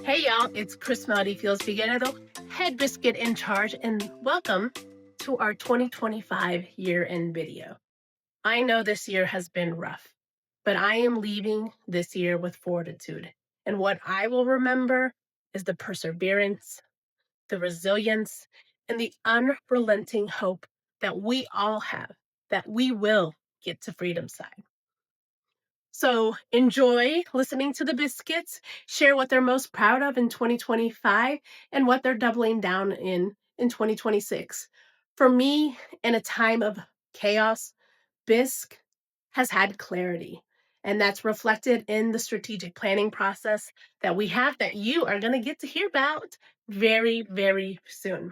Hey y'all, it's Chris Melody Fields Figueredo, head biscuit in charge, and welcome to our 2025 year-end video. I know this year has been rough, but I am leaving this year with fortitude. And what I will remember is the perseverance, the resilience, and the unrelenting hope that we all have that we will get to freedom side. So enjoy listening to the Biscuits, share what they're most proud of in 2025 and what they're doubling down in 2026. For me, in a time of chaos, BISC has had clarity. And that's reflected in the strategic planning process that we have that you are going to get to hear about very, very soon.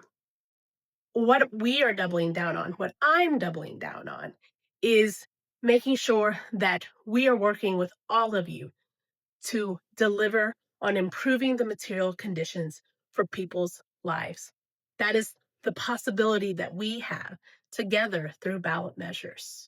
What we are doubling down on, what I'm doubling down on, is making sure that we are working with all of you to deliver on improving the material conditions for people's lives. That is the possibility that we have together through ballot measures.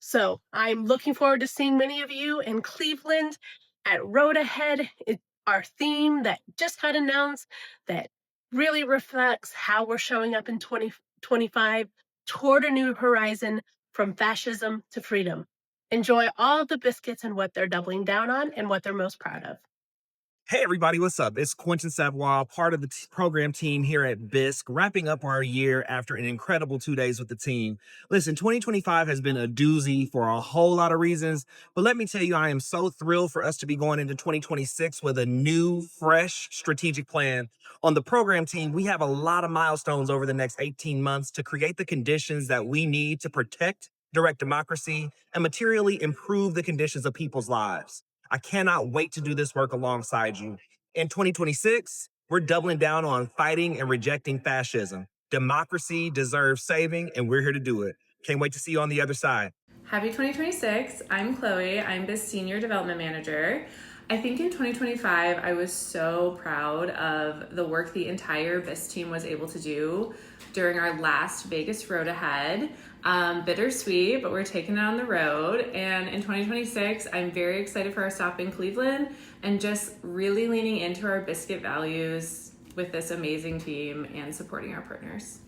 So I'm looking forward to seeing many of you in Cleveland at Road Ahead. It's our theme that just got announced that really reflects how we're showing up in 2025 toward a new horizon from fascism to freedom. Enjoy all the biscuits and what they're doubling down on and what they're most proud of. Hey everybody, what's up? It's Quentin Savoy, part of the program team here at BISC, wrapping up our year after an incredible 2 days with the team. Listen, 2025 has been a doozy for a whole lot of reasons, but let me tell you, I am so thrilled for us to be going into 2026 with a new, fresh strategic plan. On the program team, we have a lot of milestones over the next 18 months to create the conditions that we need to protect direct democracy and materially improve the conditions of people's lives. I cannot wait to do this work alongside you. In 2026, we're doubling down on fighting and rejecting fascism. Democracy deserves saving, and we're here to do it. Can't wait to see you on the other side. Happy 2026. I'm Chloe. I'm the Senior Development Manager. I think in 2025, I was so proud of the work the entire BISC team was able to do during our last Vegas Road Ahead. Bittersweet, but we're taking it on the road. And in 2026, I'm very excited for our stop in Cleveland and just really leaning into our biscuit values with this amazing team and supporting our partners.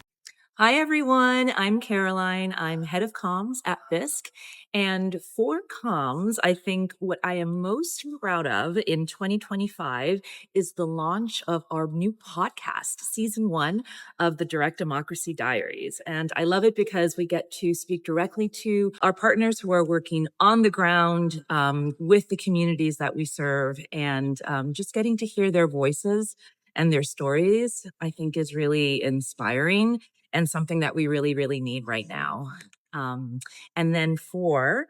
Hi, everyone. I'm Caroline. I'm head of comms at BISC. And for comms, I think what I am most proud of in 2025 is the launch of our new podcast, season 1 of the Direct Democracy Diaries. And I love it because we get to speak directly to our partners who are working on the ground with the communities that we serve, and just getting to hear their voices and their stories, I think is really inspiring and something that we really, really need right now. And then for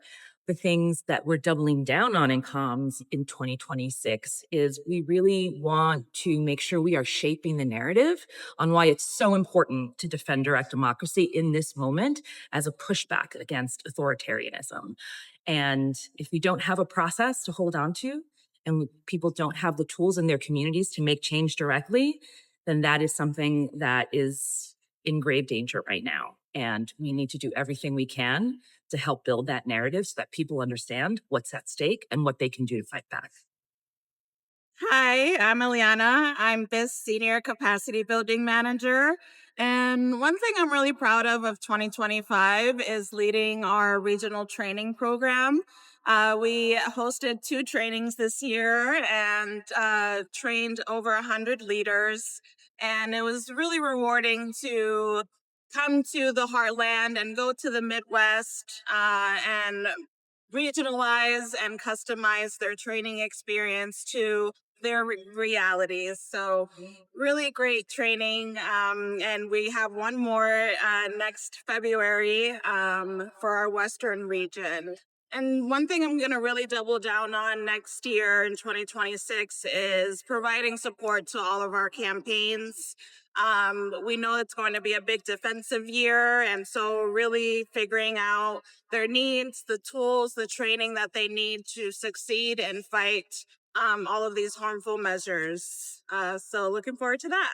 the things that we're doubling down on in comms in 2026 is we really want to make sure we are shaping the narrative on why it's so important to defend direct democracy in this moment as a pushback against authoritarianism. And if we don't have a process to hold on to, and people don't have the tools in their communities to make change directly, then that is something that is in grave danger right now. And we need to do everything we can to help build that narrative so that people understand what's at stake and what they can do to fight back. Hi, I'm Eliana. I'm BIS Senior Capacity Building Manager. And one thing I'm really proud of 2025 is leading our regional training program. We hosted 2 trainings this year and trained over 100 leaders. And it was really rewarding to come to the heartland and go to the Midwest and regionalize and customize their training experience to their realities. So really great training. And we have one more next February for our Western region. And one thing I'm going to really double down on next year in 2026 is providing support to all of our campaigns. We know it's going to be a big defensive year, and so really figuring out their needs, the tools, the training that they need to succeed and fight all of these harmful measures. So looking forward to that.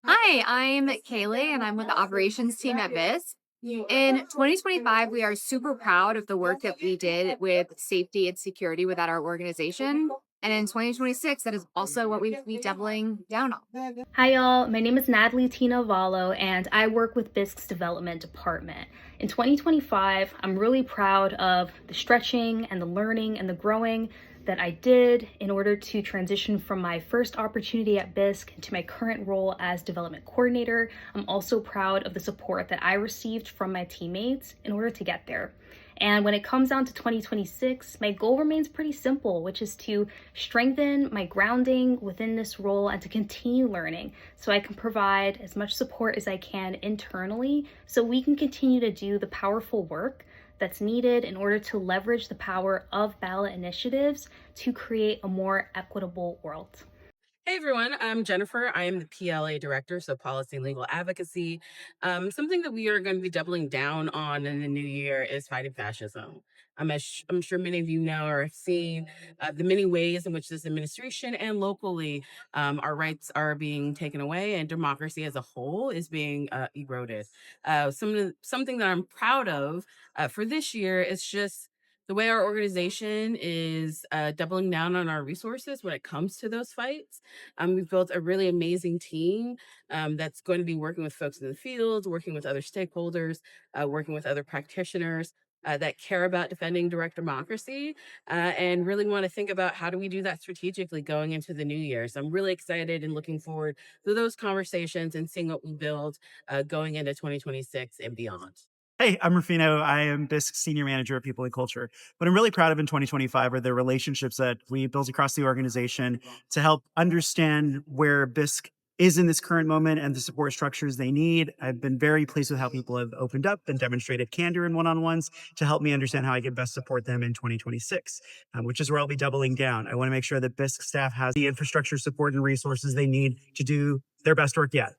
Hi, I'm Kaylee, and I'm with the operations team at BIS. In 2025, we are super proud of the work that we did with safety and security within our organization. And in 2026, that is also what we will be doubling down on. Hi, y'all. My name is Natalie Tina Vallo, and I work with BISC's development department. In 2025, I'm really proud of the stretching and the learning and the growing that I did in order to transition from my first opportunity at BISC to my current role as development coordinator. I'm also proud of the support that I received from my teammates in order to get there. And when it comes down to 2026, my goal remains pretty simple, which is to strengthen my grounding within this role and to continue learning so I can provide as much support as I can internally so we can continue to do the powerful work that's needed in order to leverage the power of ballot initiatives to create a more equitable world. Hey everyone, I'm Jennifer. I am the PLA Director, so Policy and Legal Advocacy. Something that we are going to be doubling down on in the new year is fighting fascism. I'm sure many of you know or have seen the many ways in which this administration and locally our rights are being taken away and democracy as a whole is being eroded. Something that I'm proud of for this year is just the way our organization is doubling down on our resources when it comes to those fights. We've built a really amazing team that's going to be working with folks in the field, working with other stakeholders, working with other practitioners that care about defending direct democracy and really want to think about how do we do that strategically going into the new year. So I'm really excited and looking forward to those conversations and seeing what we build going into 2026 and beyond. Hey, I'm Rufino. I am BISC Senior Manager of People and Culture. What I'm really proud of in 2025 are the relationships that we built across the organization to help understand where BISC is in this current moment and the support structures they need. I've been very pleased with how people have opened up and demonstrated candor in one-on-ones to help me understand how I can best support them in 2026, which is where I'll be doubling down. I want to make sure that BISC staff has the infrastructure, support, and resources they need to do their best work yet.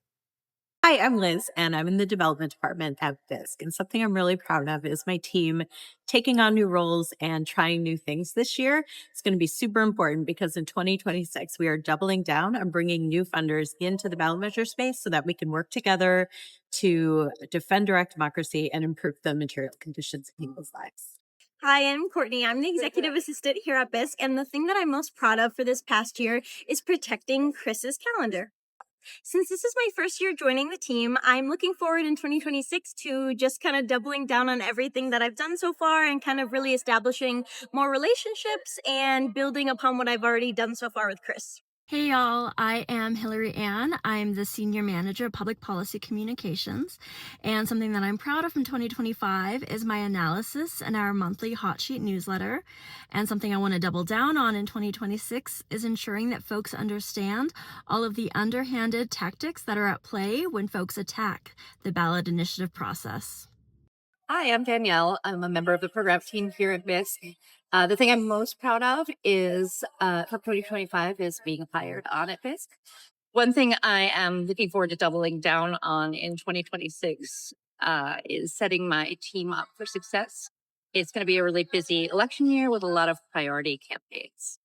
Hi, I'm Liz, and I'm in the development department at BISC. And something I'm really proud of is my team taking on new roles and trying new things this year. It's going to be super important because in 2026, we are doubling down on bringing new funders into the ballot measure space so that we can work together to defend direct democracy and improve the material conditions in people's lives. Hi, I'm Courtney. I'm the executive assistant here at BISC, and the thing that I'm most proud of for this past year is protecting Chris's calendar. Since this is my first year joining the team, I'm looking forward in 2026 to just kind of doubling down on everything that I've done so far and kind of really establishing more relationships and building upon what I've already done so far with Chris. Hey y'all, I am Hillary Ann. I'm the Senior Manager of Public Policy Communications, and something that I'm proud of from 2025 is my analysis in our monthly Hot Sheet newsletter. And something I want to double down on in 2026 is ensuring that folks understand all of the underhanded tactics that are at play when folks attack the ballot initiative process. Hi, I'm Danielle. I'm a member of the program team here at BISC. The thing I'm most proud of is for 2025 is being hired on at BISC. One thing I am looking forward to doubling down on in 2026 is setting my team up for success. It's going to be a really busy election year with a lot of priority campaigns.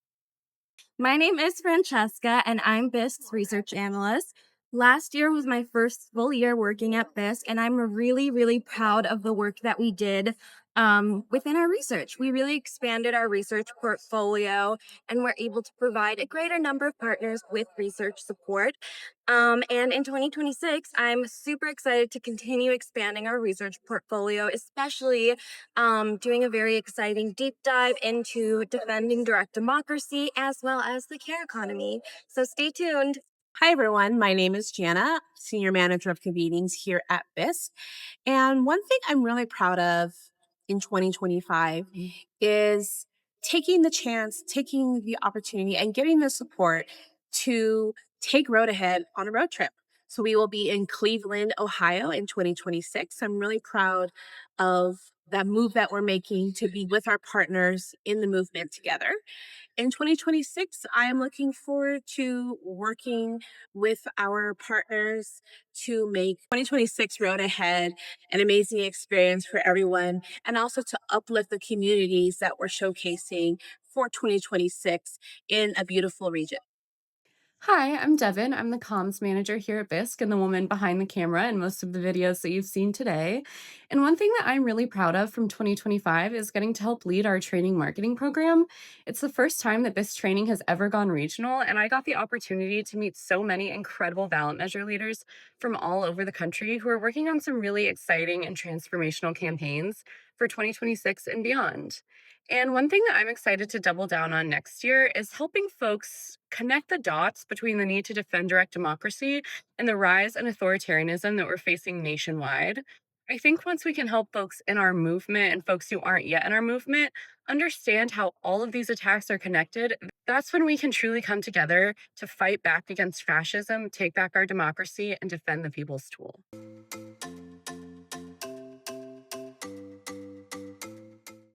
My name is Francesca, and I'm BISC's research analyst. Last year was my first full year working at BISC, and I'm really, really proud of the work that we did within our research. We really expanded our research portfolio and were able to provide a greater number of partners with research support. And in 2026, I'm super excited to continue expanding our research portfolio, especially doing a very exciting deep dive into defending direct democracy as well as the care economy. So stay tuned. Hi, everyone. My name is Jana, Senior Manager of Convenings here at BISC. And one thing I'm really proud of in 2025 is taking the chance, taking the opportunity, and getting the support to take Road Ahead on a road trip. So we will be in Cleveland, Ohio in 2026. I'm really proud of that move that we're making to be with our partners in the movement together. In 2026, I am looking forward to working with our partners to make 2026 Road Ahead an amazing experience for everyone and also to uplift the communities that we're showcasing for 2026 in a beautiful region. Hi, I'm Devin. I'm the comms manager here at BISC and the woman behind the camera in most of the videos that you've seen today. And one thing that I'm really proud of from 2025 is getting to help lead our training marketing program. It's the first time that BISC training has ever gone regional, and I got the opportunity to meet so many incredible ballot measure leaders from all over the country who are working on some really exciting and transformational campaigns for 2026 and beyond. And one thing that I'm excited to double down on next year is helping folks connect the dots between the need to defend direct democracy and the rise in authoritarianism that we're facing nationwide. I think once we can help folks in our movement and folks who aren't yet in our movement understand how all of these attacks are connected, that's when we can truly come together to fight back against fascism, take back our democracy, and defend the people's tool.